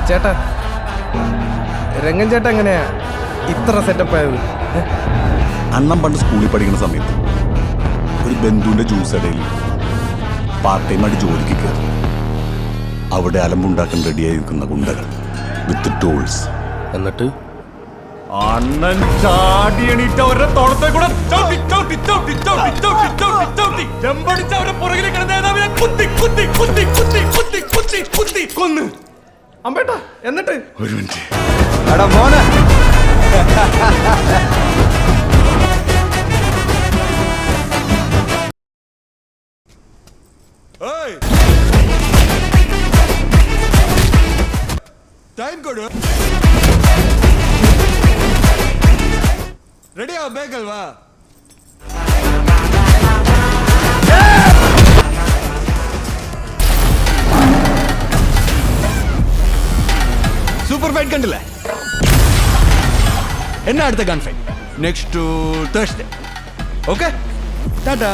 ചേട്ടാ, രംഗൻ ചേട്ടാ എങ്ങനെയാ ഇത്ര സെറ്റപ്പ് ആയത്? അണ്ണം പണ്ട് സ്കൂളിൽ പഠിക്കുന്ന സമയത്ത് ഒരു ബന്ധുവിന്റെ ജ്യൂസ് ഇടയിൽ പാർട്ട് ടൈമായിട്ട് ജോലിക്ക് കയറി. അവിടെ അലമ്പുണ്ടാക്കാൻ റെഡിയായി നിൽക്കുന്ന ഗുണ്ടകൾ വിത്ത് ടൂൾസ്. എന്നിട്ട് അണ്ണൻ ചാടി എണീറ്റ അവരുടെ തോളത്തെ കൂടെ ചവിട്ടി ചവിട്ടി ചവിട്ടി ചവിട്ടി ചവിട്ടി ചവിട്ടി ചവിട്ടി ചെമ്പടിച്ച അവരുടെ പുറകിൽ കിടന്ന നേതാവിനെ കുത്തി കുത്തി കുത്തി കുത്തി കുത്തി കുത്തി കുത്തി കൊന്ന്. അമ്പേട്ടാ എന്നിട്ട് ഒരു മിനിറ്റ്. എടാ മോനെ, ടൈം കൊടു. റെഡിയാ ബേക്കൽ വാ. സൂപ്പർ ഫൈറ്റ് കണ്ടില്ലേ? എന്നാ അടുത്ത gun fight next Thursday. Okay, Tata.